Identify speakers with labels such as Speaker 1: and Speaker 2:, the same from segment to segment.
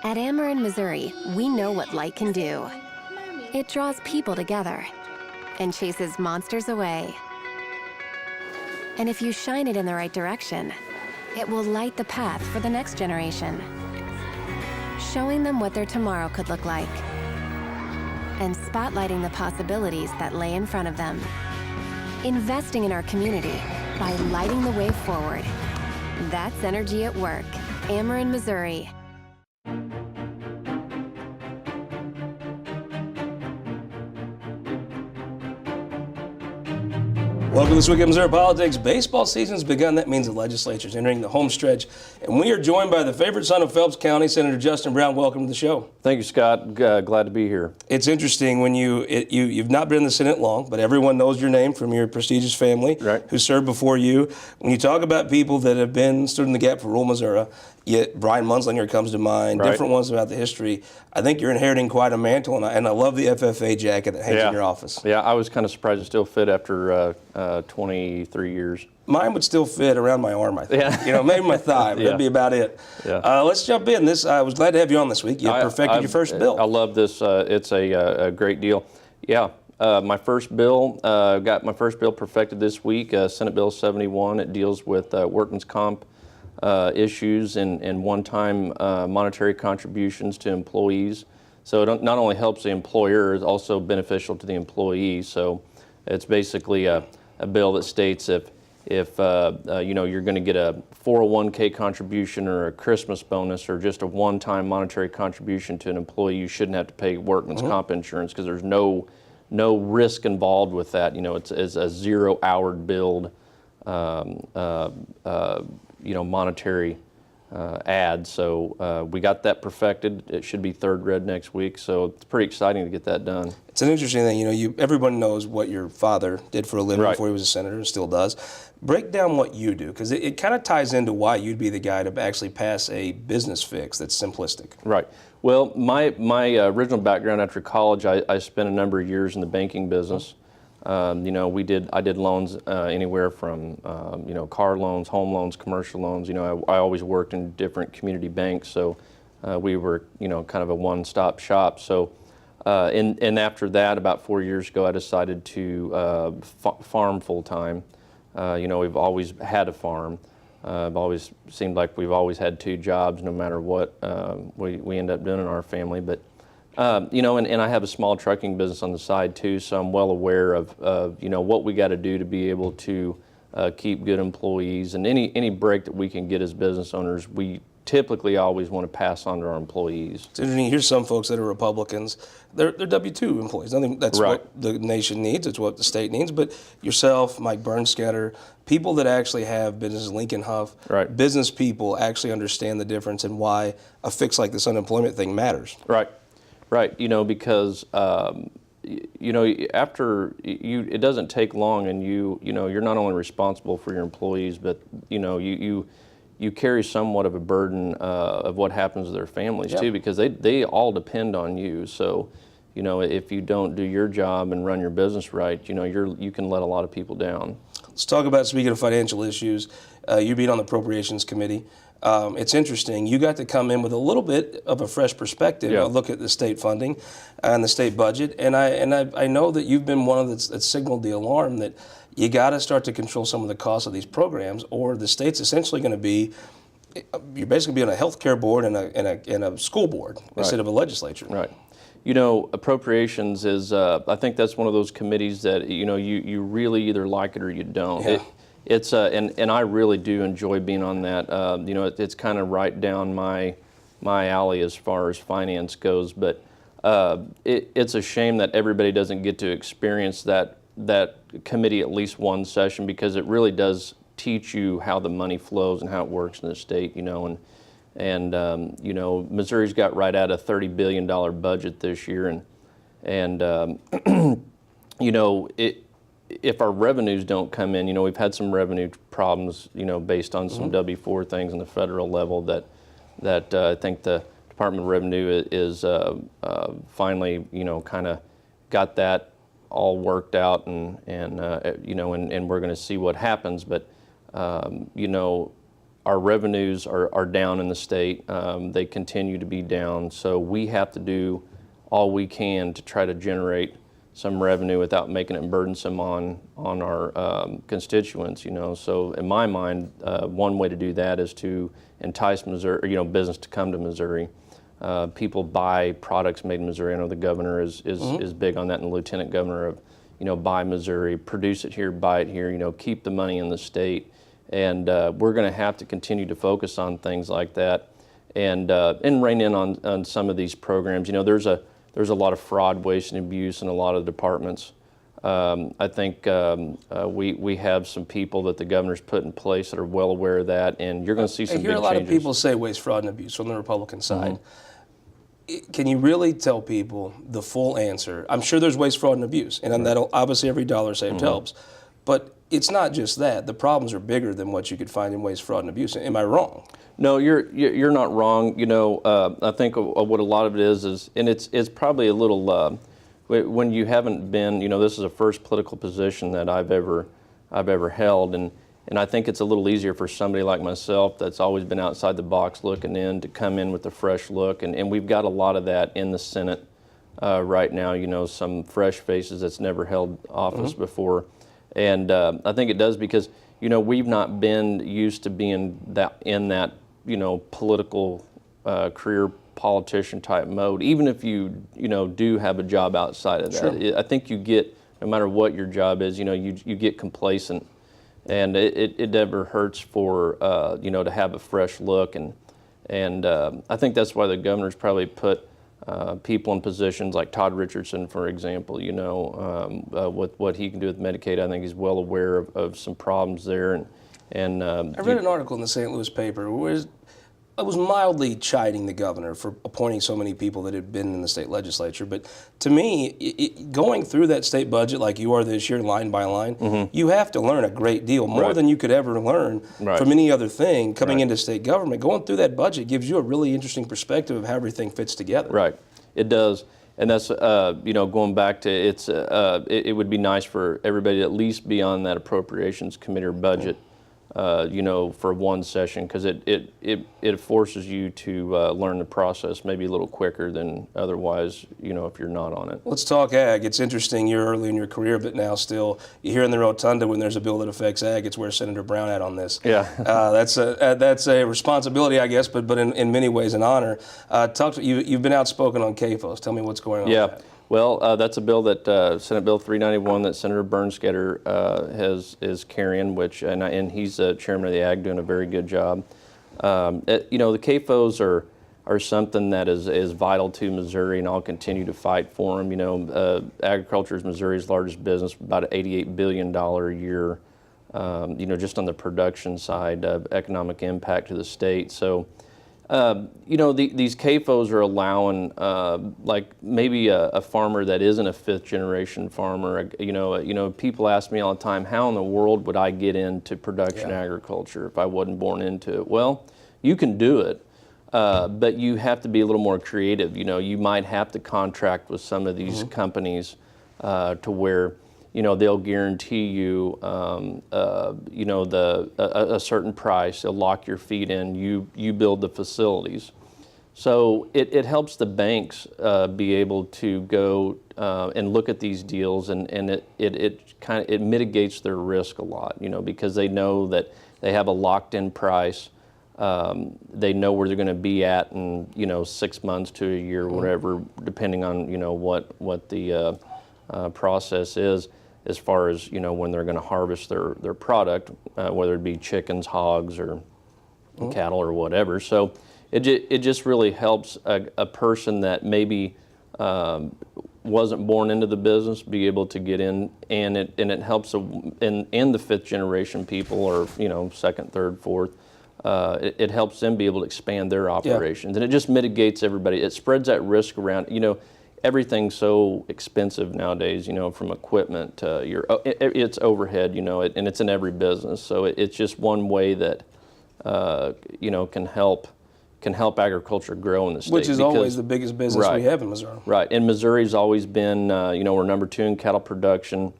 Speaker 1: At Ameren Missouri, we know what light can do. It draws people together and chases monsters away. And if you shine it in the right direction, it will light the path for the next generation, showing them what their tomorrow could look like, and spotlighting the possibilities that lay in front of them. Investing in our community by lighting the way forward. That's energy at work. Ameren, Missouri.
Speaker 2: Welcome to This Week in Missouri Politics. Baseball season's begun. That means the legislature's entering the home stretch. And we are joined by the favorite son of Phelps County, Senator Justin Brown. Welcome to the show.
Speaker 3: Thank you, Scott. Glad to be here.
Speaker 2: It's interesting when you've not been in the Senate long, but everyone knows your name from your prestigious family who served before you. When you talk about people that have stood in the gap for rural Missouri, yet Brian Munslinger comes to mind, different ones about the history. I think you're inheriting quite a mantle, and I love the FFA jacket that hangs in your office.
Speaker 3: Yeah, I was kind of surprised it still fit after 23 years.
Speaker 2: Mine would still fit around my arm, I think. Yeah. Maybe my thigh, but that'd be about it. Yeah. Let's jump in. I was glad to have you on this week. You perfected your first bill.
Speaker 3: I love this. It's a great deal. Yeah. My first bill, got my first bill perfected this week, Senate Bill 71. It deals with workman's comp issues and one-time monetary contributions to employees. So it not only helps the employer, it's also beneficial to the employee. So it's basically a bill that states if you're going to get a 401k contribution or a Christmas bonus or just a one-time monetary contribution to an employee, you shouldn't have to pay workman's comp insurance because there's no risk involved with that. It's a zero-hour billed monetary ad. So we got that perfected. It should be third read next week. So it's pretty exciting to get that done.
Speaker 2: It's an interesting thing. Everyone knows what your father did for a living before he was a senator and still does. Break down what you do, because it kind of ties into why you'd be the guy to actually pass a business fix that's simplistic.
Speaker 3: Right. Well, my original background after college, I spent a number of years in the banking business. I did loans anywhere from car loans, home loans, commercial loans. I always worked in different community banks, so we were kind of a one-stop shop. So and after that, about 4 years ago, I decided to farm full time. We've always had a farm. I've always seemed like we've always had two jobs, no matter what we end up doing in our family. But and I have a small trucking business on the side too, so I'm well aware of what we got to do to be able to keep good employees, and any break that we can get as business owners, we typically always want to pass on to our employees.
Speaker 2: It's interesting. Here's some folks that are Republicans. They're W-2 employees. I think that's what the nation needs. It's what the state needs. But yourself, Mike Bernskatter, people that actually have businesses, Lincoln Huff, business people actually understand the difference and why a fix like this unemployment thing matters.
Speaker 3: Right. Because after it doesn't take long, and you're not only responsible for your employees, but you carry somewhat of a burden of what happens to their families too, because they all depend on you. So if you don't do your job and run your business right, you can let a lot of people down.
Speaker 2: Let's talk about, speaking of financial issues, you being on the Appropriations Committee. It's interesting. You got to come in with a little bit of a fresh perspective, look at the state funding and the state budget, and I know that you've been one of that signaled the alarm that you got to start to control some of the costs of these programs, or the state's essentially going to be, you're basically be on a health care board and a school board instead of a legislature. Right.
Speaker 3: Appropriations is, I think that's one of those committees that you really either like it or you don't. Yeah. It's and I really do enjoy being on that. It's kind of right down my alley as far as finance goes. But it's a shame that everybody doesn't get to experience that committee at least one session, because it really does teach you how the money flows and how it works in the state. Missouri's got right at a $30 billion budget this year, and if our revenues don't come in, we've had some revenue problems, based on some W-4 things on the federal level that I think the Department of Revenue is finally, kind of got that all worked out, and we're going to see what happens. But our revenues are down in the state. They continue to be down, so we have to do all we can to try to generate some revenue without making it burdensome on our constituents. So in my mind, one way to do that is to entice Missouri, business to come to Missouri. People buy products made in Missouri. I know the governor is big on that, and the lieutenant governor of, buy Missouri, produce it here, buy it here. Keep the money in the state, and we're going to have to continue to focus on things like that, and rein in on some of these programs. There's a lot of fraud, waste, and abuse in a lot of departments. I think we have some people that the governor's put in place that are well aware of that, and you're going to see some big changes.
Speaker 2: I hear a lot of people say waste, fraud, and abuse from the Republican side. Can you really tell people the full answer? I'm sure there's waste, fraud, and abuse, and that'll obviously every dollar saved helps. But it's not just that. The problems are bigger than what you could find in waste, fraud, and abuse. Am I wrong?
Speaker 3: No, you're not wrong. I think what a lot of it is, and it's probably a little when you haven't been. This is the first political position that I've ever held, and I think it's a little easier for somebody like myself that's always been outside the box looking in to come in with a fresh look, and we've got a lot of that in the Senate right now. Some fresh faces that's never held office before, and I think it does because we've not been used to being in that political career politician type mode. Even if you do have a job outside of that, I think you get, no matter what your job is, you get complacent. And it never hurts for to have a fresh look, and I think that's why the governor's probably put people in positions like Todd Richardson, for example. With what he can do with Medicaid, I think he's well aware of some problems there. And
Speaker 2: I read an article in the St. Louis paper where I was mildly chiding the governor for appointing so many people that had been in the state legislature. But to me, going through that state budget like you are this year, line by line, you have to learn a great deal, more than you could ever learn from any other thing coming into state government. Going through that budget gives you a really interesting perspective of how everything fits together.
Speaker 3: Right, it does. And that's, going back to it would be nice for everybody to at least be on that Appropriations Committee or budget. For one session, because it forces you to learn the process maybe a little quicker than otherwise, if you're not on it.
Speaker 2: Let's talk ag. It's interesting, you're early in your career, but now still, you hear in the rotunda when there's a bill that affects ag, it's where Senator Brown at on this.
Speaker 3: Yeah.
Speaker 2: That's a responsibility, I guess, but in many ways an honor. You've been outspoken on CAFOs. Tell me what's going on with that.
Speaker 3: Well, that's a bill that Senate Bill 391 that Senator Bernskatter is carrying, and he's chairman of the Ag, doing a very good job. The CAFOs are something that is vital to Missouri, and I'll continue to fight for them. Agriculture is Missouri's largest business, about an $88 billion a year. Just on the production side, economic impact to the state. So. These CAFOs are allowing, like maybe a farmer that isn't a fifth generation farmer. People ask me all the time, how in the world would I get into production agriculture if I wasn't born into it? Well, you can do it, but you have to be a little more creative. You might have to contract with some of these companies to where they'll guarantee you, a certain price. They'll lock your feet in. You build the facilities. So it helps the banks be able to go and look at these deals, and it mitigates their risk a lot. Because they know that they have a locked-in price. They know where they're going to be at in 6 months to a year, whatever, depending on what the process is, as far as when they're going to harvest their product, whether it be chickens, hogs, or cattle or whatever. So it just really helps a person that maybe wasn't born into the business be able to get in, and it helps in the fifth generation people, or second, third, fourth. It helps them be able to expand their operations, and it just mitigates everybody. It spreads that risk around. Everything's so expensive nowadays, from equipment to it's overhead, and it's in every business. So it's just one way that, can help agriculture grow in the state.
Speaker 2: Which is always the biggest business we have in Missouri.
Speaker 3: Right, and Missouri's always been, we're number 2 in cattle production.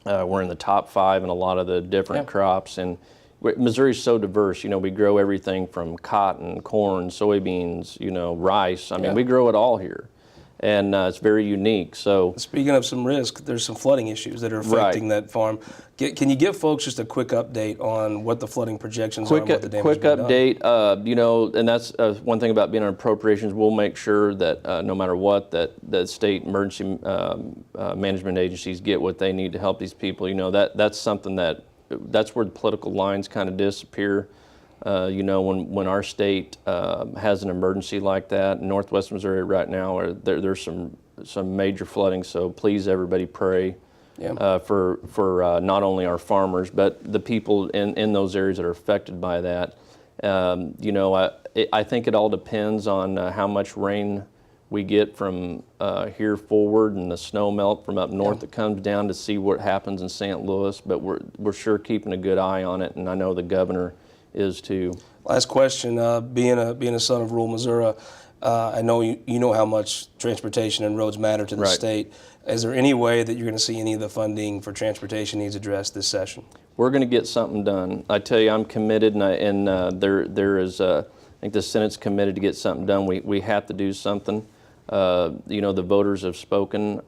Speaker 3: We're in the top 5 in a lot of the different crops, and Missouri's so diverse. We grow everything from cotton, corn, soybeans, rice. I mean, we grow it all here. And it's very unique. So,
Speaker 2: speaking of some risk, there's some flooding issues that are affecting that farm. Can you give folks just a quick update on what the flooding projections are and what the damage
Speaker 3: Quick update, and that's one thing about being on appropriations. We'll make sure that no matter what, that the state emergency management agencies get what they need to help these people. That's something that's where the political lines kind of disappear. When our state has an emergency like that, in Northwest Missouri right now, there's some major flooding. So please, everybody, pray for not only our farmers but the people in those areas that are affected by that. I think it all depends on how much rain we get from here forward, and the snow melt from up north that comes down, to see what happens in St. Louis. But we're sure keeping a good eye on it, and I know the governor is too.
Speaker 2: Last question, being a son of rural Missouri, I know you know how much transportation and roads matter to the state. Is there any way that you're going to see any of the funding for transportation needs addressed this session? We're
Speaker 3: going to get something done. I tell you, I'm committed, and there is, I think the Senate's committed to get something done. We have to do something. The voters have spoken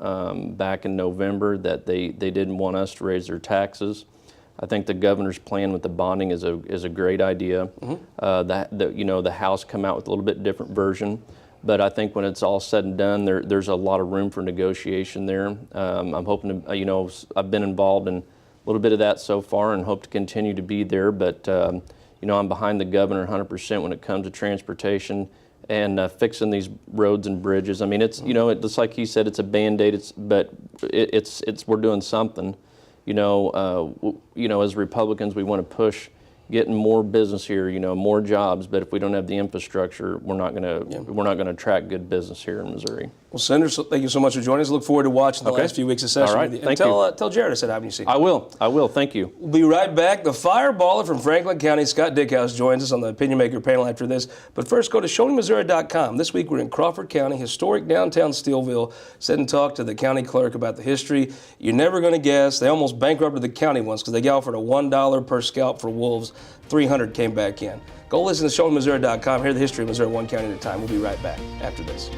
Speaker 3: back in November that they didn't want us to raise their taxes. I think the governor's plan with the bonding is a great idea. The House come out with a little bit different version, but I think when it's all said and done, there's a lot of room for negotiation there. I'm hoping to, I've been involved in a little bit of that so far, and hope to continue to be there. But I'm behind the governor 100% when it comes to transportation and fixing these roads and bridges. I mean, it's just like he said, it's a Band-Aid. But we're doing something. As Republicans, we want to push getting more business here, more jobs. But if we don't have the infrastructure, we're not going to attract good business here in Missouri. Well,
Speaker 2: Senator, thank you so much for joining us. Look forward to watching the last few weeks of session.
Speaker 3: All right,
Speaker 2: with you. Tell Jared I said, haven't you seen?
Speaker 3: I will. Thank you.
Speaker 2: We'll be right back. The fireballer from Franklin County, Scott Dieckhaus, joins us on the Opinion Maker panel after this. But first, go to ShowingMissouri.com. This week, we're in Crawford County, historic downtown Steelville. Sit and talk to the county clerk about the history. You're never going to guess. They almost bankrupted the county once because they got offered a $1 per scalp for wolves. 300 came back in. Go listen to ShowingMissouri.com. Hear the history of Missouri one county at a time. We'll be right back after this.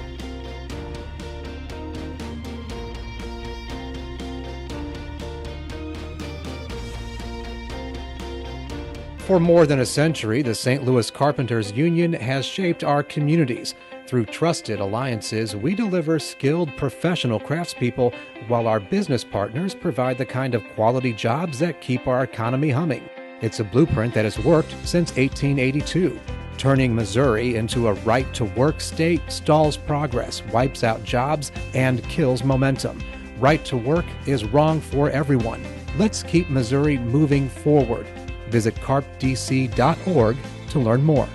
Speaker 4: For more than a century, the St. Louis Carpenters Union has shaped our communities. Through trusted alliances, we deliver skilled professional craftspeople, while our business partners provide the kind of quality jobs that keep our economy humming. It's a blueprint that has worked since 1882. Turning Missouri into a right-to-work state stalls progress, wipes out jobs, and kills momentum. Right to work is wrong for everyone. Let's keep Missouri moving forward. Visit carpdc.org to learn more.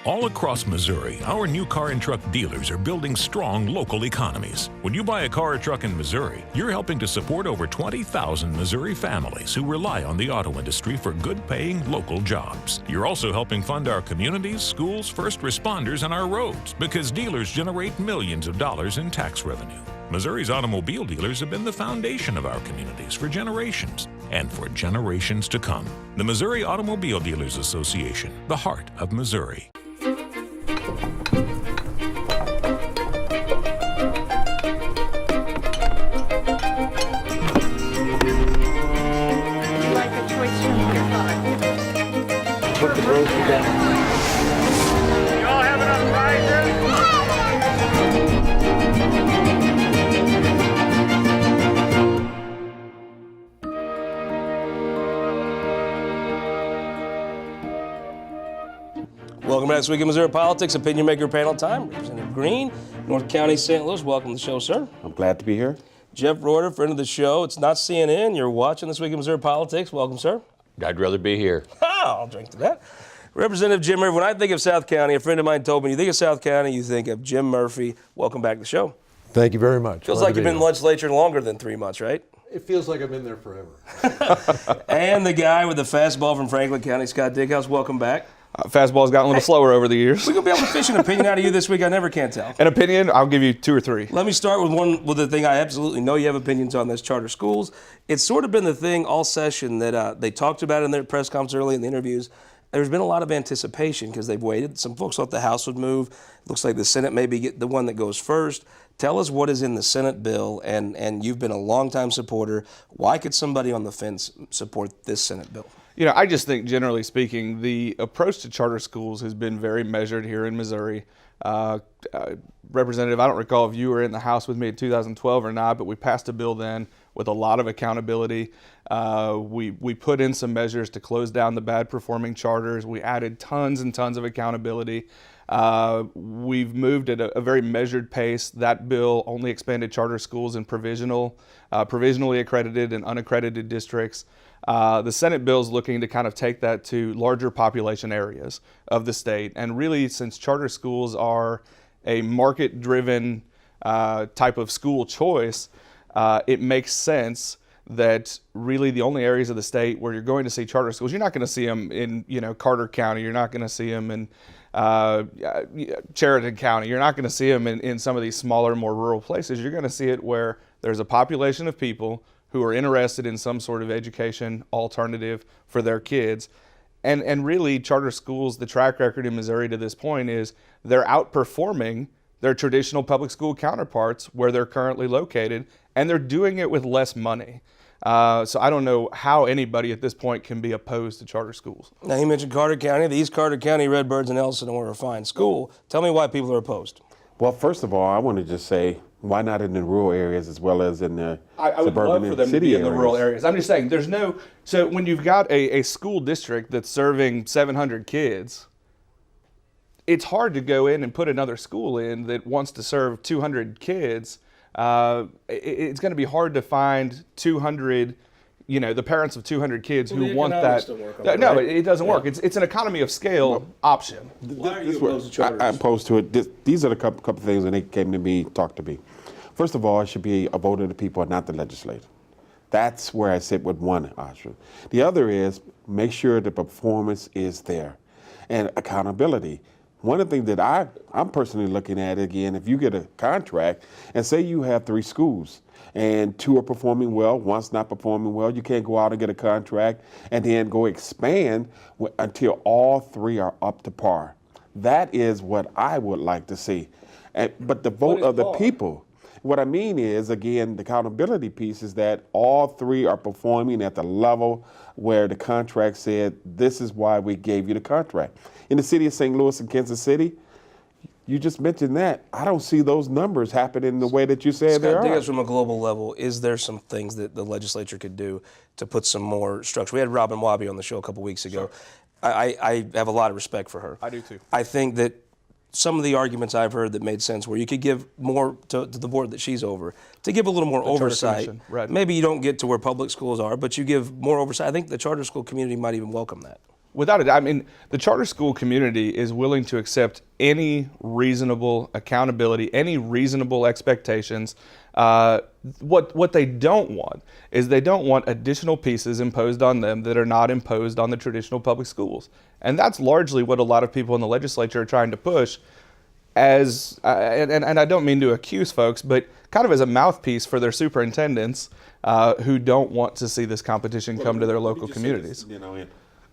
Speaker 5: All across Missouri, our new car and truck dealers are building strong local economies. When you buy a car or truck in Missouri, you're helping to support over 20,000 Missouri families who rely on the auto industry for good-paying local jobs. You're also helping fund our communities, schools, first responders, and our roads, because dealers generate millions of dollars in tax revenue. Missouri's automobile dealers have been the foundation of our communities for generations and for generations to come. The Missouri Automobile Dealers Association, the heart of Missouri.
Speaker 6: Put the road down. You all have enough prizes?
Speaker 2: Welcome back to This Week in Missouri Politics, Opinion Maker panel time. Representative Green, North County, St. Louis. Welcome to the show, sir.
Speaker 7: I'm glad to be here.
Speaker 2: Jeff Roorda, friend of the show. It's not CNN. You're watching This Week in Missouri Politics. Welcome, sir.
Speaker 8: I'd rather be here.
Speaker 2: I'll drink to that. Representative Jim Murphy. When I think of South County, a friend of mine told me, you think of South County, you think of Jim Murphy. Welcome back to the show.
Speaker 9: Thank you very much.
Speaker 2: Feels like you've been in the legislature longer than 3 months, right?
Speaker 9: It feels like I've been there forever.
Speaker 2: And the guy with the fastball from Franklin County, Scott Dieckhaus. Welcome back.
Speaker 7: Fastball's gotten a little slower over the years.
Speaker 2: We're going to be able to fish an opinion out of you this week. I never can tell.
Speaker 7: An opinion? I'll give you 2 or 3.
Speaker 2: Let me start with the thing I absolutely know you have opinions on, this charter schools. It's sort of been the thing all session that they talked about in their press conference early in the interviews. There's been a lot of anticipation because they've waited. Some folks thought the House would move. Looks like the Senate may be the one that goes first. Tell us what is in the Senate bill, and you've been a longtime supporter. Why could somebody on the fence support this Senate bill?
Speaker 7: You know, I just think, generally speaking, the approach to charter schools has been very measured here in Missouri. Representative, I don't recall if you were in the House with me in 2012 or not, but we passed a bill then with a lot of accountability. We put in some measures to close down the bad performing charters. We added tons and tons of accountability. We've moved at a very measured pace. That bill only expanded charter schools in provisionally accredited and unaccredited districts. The Senate bill is looking to kind of take that to larger population areas of the state. And really, since charter schools are a market-driven type of school choice, it makes sense that really the only areas of the state where you're going to see charter schools, you're not going to see them in, Carter County. You're not going to see them in Chariton County. You're not going to see them in some of these smaller, more rural places. You're going to see it where there's a population of people who are interested in some sort of education alternative for their kids. And really, charter schools, the track record in Missouri to this point is they're outperforming their traditional public school counterparts where they're currently located, and they're doing it with less money. So I don't know how anybody at this point can be opposed to charter schools.
Speaker 2: Now, you mentioned Carter County. The East Carter County Redbirds and Elsinore are a fine school. Tell me why people are opposed.
Speaker 8: Well, first of all, I want to just say, why not in the rural areas as well as in the
Speaker 7: I would
Speaker 8: suburban
Speaker 7: love for them to be in the rural areas. I'm just saying, so when you've got a school district that's serving 700 kids, it's hard to go in and put another school in that wants to serve 200 kids. It's going to be hard to find 200, the parents of 200 kids who want that. No, it doesn't work. It's an economy of scale option.
Speaker 2: Why are you opposed to charters?
Speaker 8: I'm opposed to it. These are the couple things when they came to me, talked to me. First of all, it should be a vote of the people and not the legislature. That's where I sit with one option. The other is make sure the performance is there and accountability. One of the things that I'm personally looking at, again, if you get a contract and say you have 3 schools and 2 are performing well, one's not performing well, you can't go out and get a contract and then go expand until all 3 are up to par. That is what I would like to see. But the vote of the people, what I mean is, again, the accountability piece is that all 3 are performing at the level where the contract said, this is why we gave you the contract. In the city of St. Louis and Kansas City, you just mentioned that. I don't see those numbers happening the way that you said they are.
Speaker 2: Dig us from a global level. Is there some things that the legislature could do to put some more structure? We had Robin Wabi on the show a couple weeks ago. Sure. I have a lot of respect for her.
Speaker 7: I do too.
Speaker 2: I think that some of the arguments I've heard that made sense where you could give more to the board that she's over, to give a little more oversight.
Speaker 7: Right.
Speaker 2: Maybe you don't get to where public schools are, but you give more oversight. I think the charter school community might even welcome that.
Speaker 7: Without a doubt, I mean, the charter school community is willing to accept any reasonable accountability, any reasonable expectations. What they don't want is they don't want additional pieces imposed on them that are not imposed on the traditional public schools. And that's largely what a lot of people in the legislature are trying to push as, and I don't mean to accuse folks, but kind of as a mouthpiece for their superintendents who don't want to see this competition come to their local communities.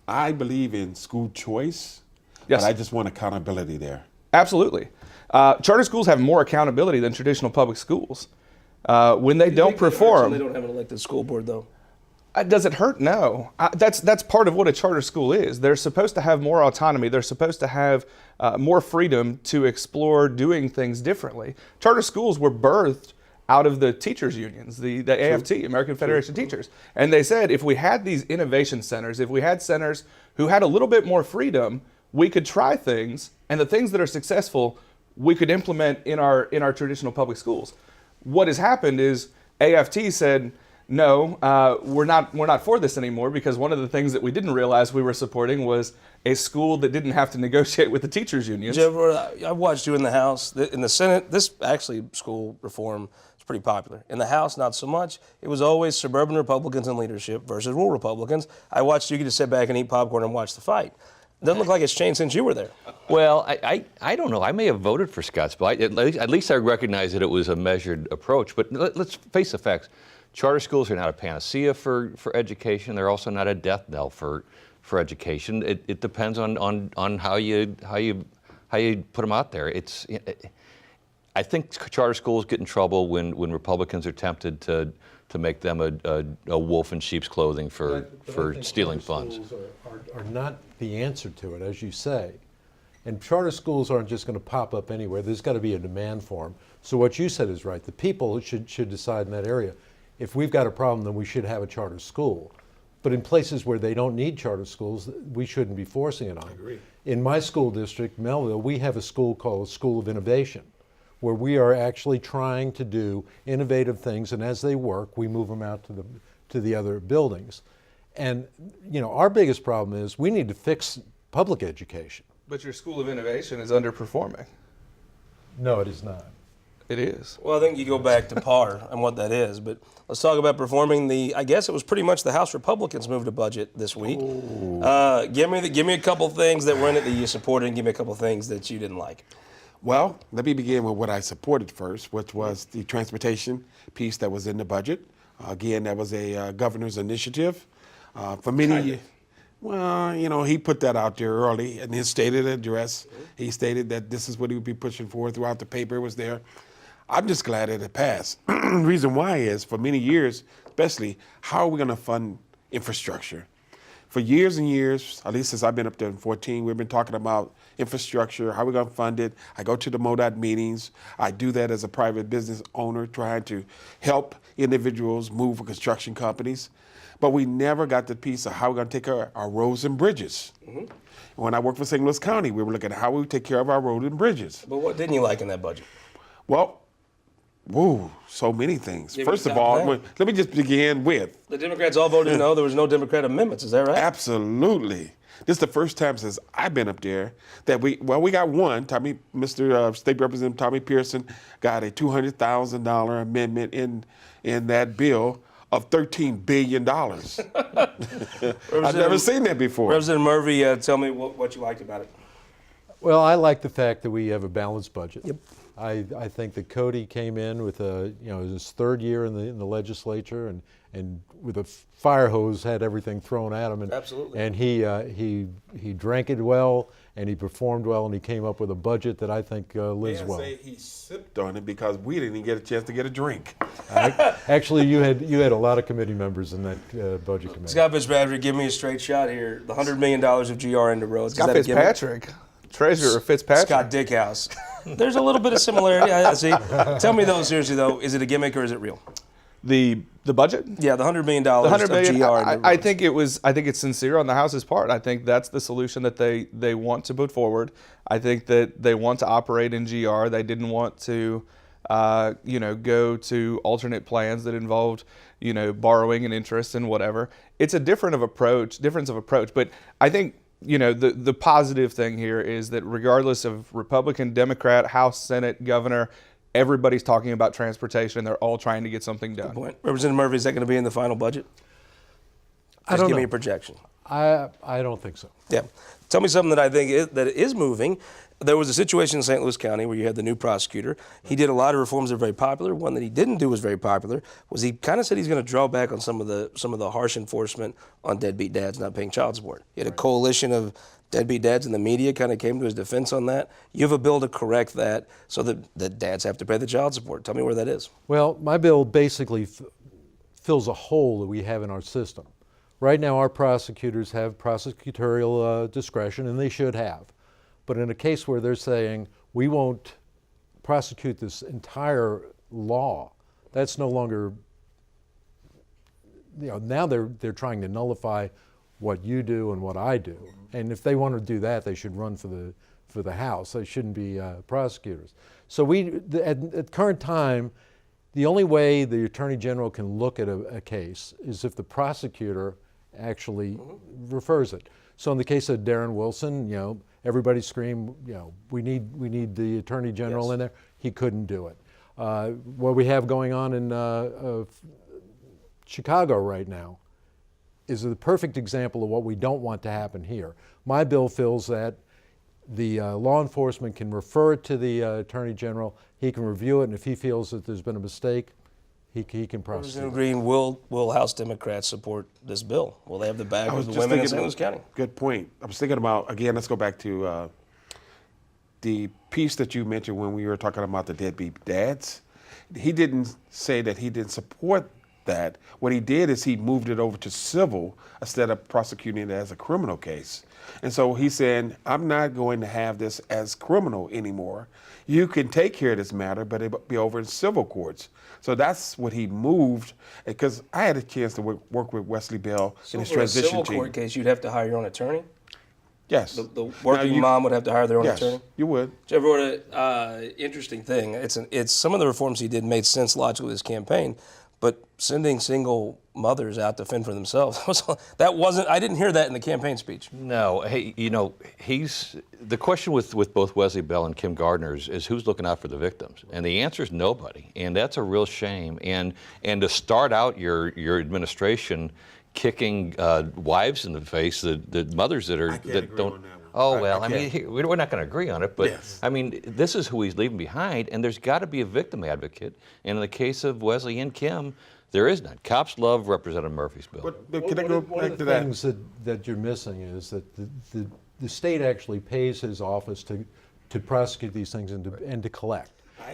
Speaker 8: I believe in school choice,
Speaker 7: yes,
Speaker 8: but I just want accountability there.
Speaker 7: Absolutely. Charter schools have more accountability than traditional public schools. When they don't perform...
Speaker 2: They don't have an elected school board, though.
Speaker 7: Does it hurt? No. That's part of what a charter school is. They're supposed to have more autonomy. They're supposed to have more freedom to explore doing things differently. Charter schools were birthed out of the teachers' unions, the AFT, American Federation of Teachers. And they said if we had these innovation centers, if we had centers who had a little bit more freedom, we could try things, and the things that are successful, we could implement in our traditional public schools. What has happened is AFT said, no, we're not for this anymore, because one of the things that we didn't realize we were supporting was a school that didn't have to negotiate with the teachers' unions.
Speaker 2: Jeff Roorda, I watched you in the House. In the Senate, this actually school reform is pretty popular. In the House, not so much. It was always suburban Republicans in leadership versus rural Republicans. I watched you get to sit back and eat popcorn and watch the fight. Doesn't look like it's changed since you were there.
Speaker 10: Well, I don't know. I may have voted for Scottsville. At least I recognize that it was a measured approach. But let's face the facts. Charter schools are not a panacea for education. They're also not a death knell for education. It depends on how you put them out there. I think charter schools get in trouble when Republicans are tempted to make them a wolf in sheep's clothing for stealing funds.
Speaker 9: Are not the answer to it, as you say. And charter schools aren't just going to pop up anywhere. There's got to be a demand for them. So what you said is right. The people should decide in that area. If we've got a problem, then we should have a charter school. But in places where they don't need charter schools, we shouldn't be forcing it on. I agree. In my school district, Melville, we have a school called School of Innovation, where we are actually trying to do innovative things, and as they work, we move them out to the other buildings. And our biggest problem is we need to fix public education.
Speaker 7: But your School of Innovation is underperforming.
Speaker 9: No, it is not.
Speaker 7: It is.
Speaker 2: Well, I think you go back to par and what that is, but let's talk about performing. I guess it was pretty much the House Republicans moved a budget this week. Give me a couple things that were in it that you supported, and give me a couple things that you didn't like.
Speaker 8: Well, let me begin with what I supported first, which was the transportation piece that was in the budget. Again, that was a governor's initiative. For many, well, he put that out there early in his stated address. He stated that this is what he would be pushing for throughout the paper. It was there. I'm just glad that it passed. The reason why is, for many years, especially, how are we going to fund infrastructure? For years and years, at least since I've been up there in 2014, we've been talking about infrastructure, how we're going to fund it. I go to the MoDOT meetings. I do that as a private business owner, trying to help individuals move for construction companies. But we never got the piece of how we're going to take care of our roads and bridges. Mm-hmm. When I worked for St. Louis County, we were looking at how we would take care of our roads and bridges.
Speaker 2: But what didn't you like in that budget?
Speaker 8: Well, so many things. First of all, let me just begin with.
Speaker 2: The Democrats all voted no. There was no Democrat amendments. Is that right?
Speaker 8: Absolutely. This is the first time since I've been up there that we got one. Mr. State Representative Tommy Pearson got a $200,000 amendment in that bill of $13 billion. I've never seen that before.
Speaker 2: Representative Murphy, tell me what you liked about it.
Speaker 9: Well, I like the fact that we have a balanced budget.
Speaker 2: Yep.
Speaker 9: I think that Cody came in with his third year in the legislature and with a fire hose had everything thrown at him. And,
Speaker 2: absolutely.
Speaker 9: And he drank it well and he performed well and he came up with a budget that I think lives well.
Speaker 8: Say he sipped on it because we didn't even get a chance to get a drink.
Speaker 9: Actually, you had a lot of committee members in that budget committee.
Speaker 2: Scott Fitzpatrick, give me a straight shot here. The $100 million of GR into roads.
Speaker 7: Scott Fitzpatrick. Treasurer Fitzpatrick.
Speaker 2: Scott Dieckhaus. There's a little bit of similarity. I see. Tell me though, seriously though, is it a gimmick or is it real?
Speaker 7: The budget?
Speaker 2: Yeah, the $100 million of GR.
Speaker 7: I think it's sincere on the House's part. I think that's the solution that they want to put forward. I think that they want to operate in GR. They didn't want to go to alternate plans that involved borrowing and interest and whatever. It's a difference of approach, but I think the positive thing here is that regardless of Republican, Democrat, House, Senate, Governor, everybody's talking about transportation and they're all trying to get something done.
Speaker 2: Good point. Representative Murphy, is that going to be in the final budget?
Speaker 9: I don't know.
Speaker 2: Give me a projection.
Speaker 9: I don't think so.
Speaker 2: Yeah. Tell me something that I think that is moving. There was a situation in St. Louis County where you had the new prosecutor. He did a lot of reforms that are very popular. One that he didn't do was very popular. Was he kind of said he's going to draw back on some of the harsh enforcement on deadbeat dads not paying child support. He had a coalition of deadbeat dads in the media kind of came to his defense on that. You have a bill to correct that so that the dads have to pay the child support. Tell me where that is.
Speaker 9: Well, my bill basically fills a hole that we have in our system. Right now, our prosecutors have prosecutorial discretion, and they should have. But in a case where they're saying, we won't prosecute this entire law, that's no longer, now they're trying to nullify what you do and what I do. And if they want to do that, they should run for the House. They shouldn't be prosecutors. So at current time, the only way the Attorney General can look at a case is if the prosecutor actually refers it. So in the case of Darren Wilson, everybody screamed, we need the Attorney General in there. He couldn't do it. What we have going on in Chicago right now, is the perfect example of what we don't want to happen here. My bill feels that the law enforcement can refer it to the Attorney General, he can review it, and if he feels that there's been a mistake, he can prosecute.
Speaker 2: Representative Green, will House Democrats support this bill? Will they have the back of the women in St. Louis County?
Speaker 8: Good point. I was thinking about, again, let's go back to the piece that you mentioned when we were talking about the deadbeat dads. He didn't say that he didn't support that. What he did is he moved it over to civil instead of prosecuting it as a criminal case. And so he's saying, I'm not going to have this as criminal anymore. You can take care of this matter, but it'll be over in civil courts. So that's what he moved, because I had a chance to work with Wesley Bell in his transition team.
Speaker 2: So for a civil court case, you'd have to hire your own attorney?
Speaker 8: Yes.
Speaker 2: The working mom would have to hire their own attorney?
Speaker 8: You would.
Speaker 2: Jeff Roorda, interesting thing. It's some of the reforms he did made sense logically with his campaign, but sending single mothers out to fend for themselves, I didn't hear that in the campaign speech.
Speaker 10: No, hey, the question with both Wesley Bell and Kim Gardner is who's looking out for the victims, and the answer is nobody, and that's a real shame. And to start out your administration kicking wives in the face, the mothers that don't. Oh, well, I mean, we're not going to agree on it, but yes. I mean, this is who he's leaving behind, and there's got to be a victim advocate. And in the case of Wesley and Kim, there is none. Cops love Representative Murphy's bill.
Speaker 8: Can I go back to that?
Speaker 9: One of the things that you're missing is that the state actually pays his office to prosecute these things and to collect.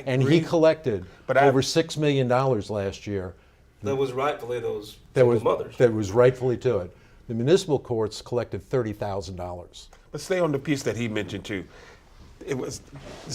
Speaker 9: And he collected over $6 million last year.
Speaker 2: That was rightfully those single mothers.
Speaker 9: That was rightfully to it. The municipal courts collected $30,000.
Speaker 8: Let's stay on the piece that he mentioned too. It's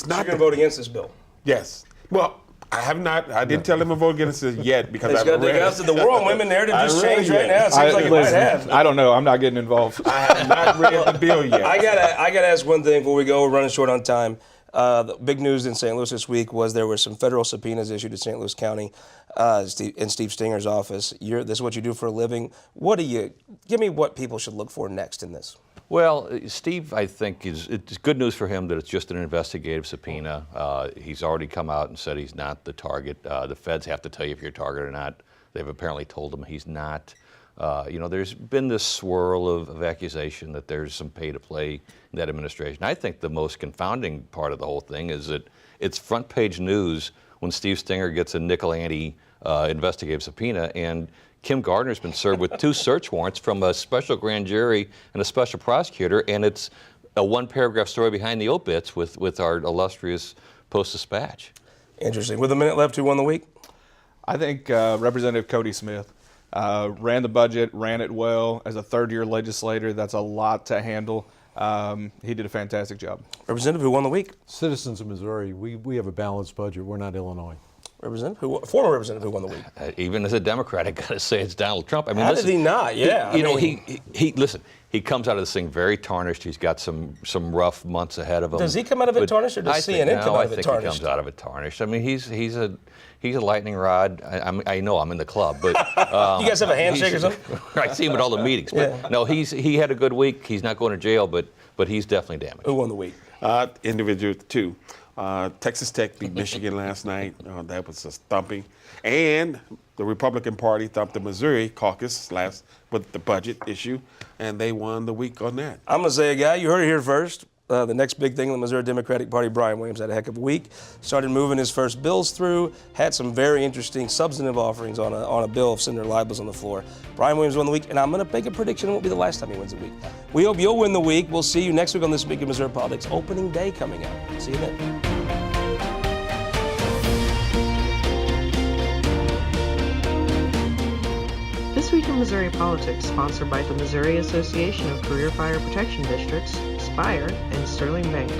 Speaker 8: not.
Speaker 2: You're going to vote against this bill?
Speaker 8: Yes. Well, I have not. I didn't tell him to vote against it yet because
Speaker 2: I haven't read it. The world women narrative just changed right now. It seems like it might have.
Speaker 7: I don't know. I'm not getting involved.
Speaker 8: I have not read the bill yet.
Speaker 2: I gotta ask one thing before we go. We're running short on time. The big news in St. Louis this week was there were some federal subpoenas issued to St. Louis County in Steve Stinger's office. This is what you do for a living. Give me what people should look for next in this.
Speaker 10: Well, Steve, I think it's good news for him that it's just an investigative subpoena. He's already come out and said he's not the target. The feds have to tell you if you're a target or not. They've apparently told him he's not. There's been this swirl of accusation that there's some pay to play in that administration. I think the most confounding part of the whole thing is that it's front page news when Steve Stinger gets a nickel-ante investigative subpoena, and Kim Gardner's been served with 2 search warrants from a special grand jury and a special prosecutor, and it's a 1-paragraph story behind the obits with our illustrious Post-Dispatch.
Speaker 2: Interesting. With a minute left, who won the week?
Speaker 7: I think Representative Cody Smith ran the budget, ran it well. As a third-year legislator, that's a lot to handle. He did a fantastic job.
Speaker 2: Representative, who won the week?
Speaker 9: Citizens of Missouri, we have a balanced budget. We're not Illinois.
Speaker 2: Former representative who won the week?
Speaker 10: Even as a Democrat, I got to say it's Donald Trump. I mean,
Speaker 2: how did he not? Yeah,
Speaker 10: he comes out of this thing very tarnished. He's got some rough months ahead of him.
Speaker 2: Does he come out of it tarnished, or does CNN come out of it tarnished?
Speaker 10: I think he comes out of it tarnished. I mean, he's a lightning rod. I know I'm in the club, but
Speaker 2: you guys have a handshake or something?
Speaker 10: I see him at all the meetings. But no, he had a good week. He's not going to jail, but he's definitely damaged.
Speaker 2: Who won the week?
Speaker 8: Individual 2. Texas Tech beat Michigan last night. That was a thumping. And the Republican Party thumped the Missouri caucus with the budget issue, and they won the week on that.
Speaker 2: I'm going to say a guy, you heard it here first. The next big thing in the Missouri Democratic Party, Brian Williams, had a heck of a week. Started moving his first bills through, had some very interesting substantive offerings on a bill of Senator Libel's on the floor. Brian Williams won the week, and I'm going to make a prediction it won't be the last time he wins the week. We hope you'll win the week. We'll see you next week on This Week in Missouri Politics. Opening day coming up. See you then.
Speaker 11: This Week in Missouri Politics, sponsored by the Missouri Association of Career Fire Protection Districts, Spire, and Sterling Bank.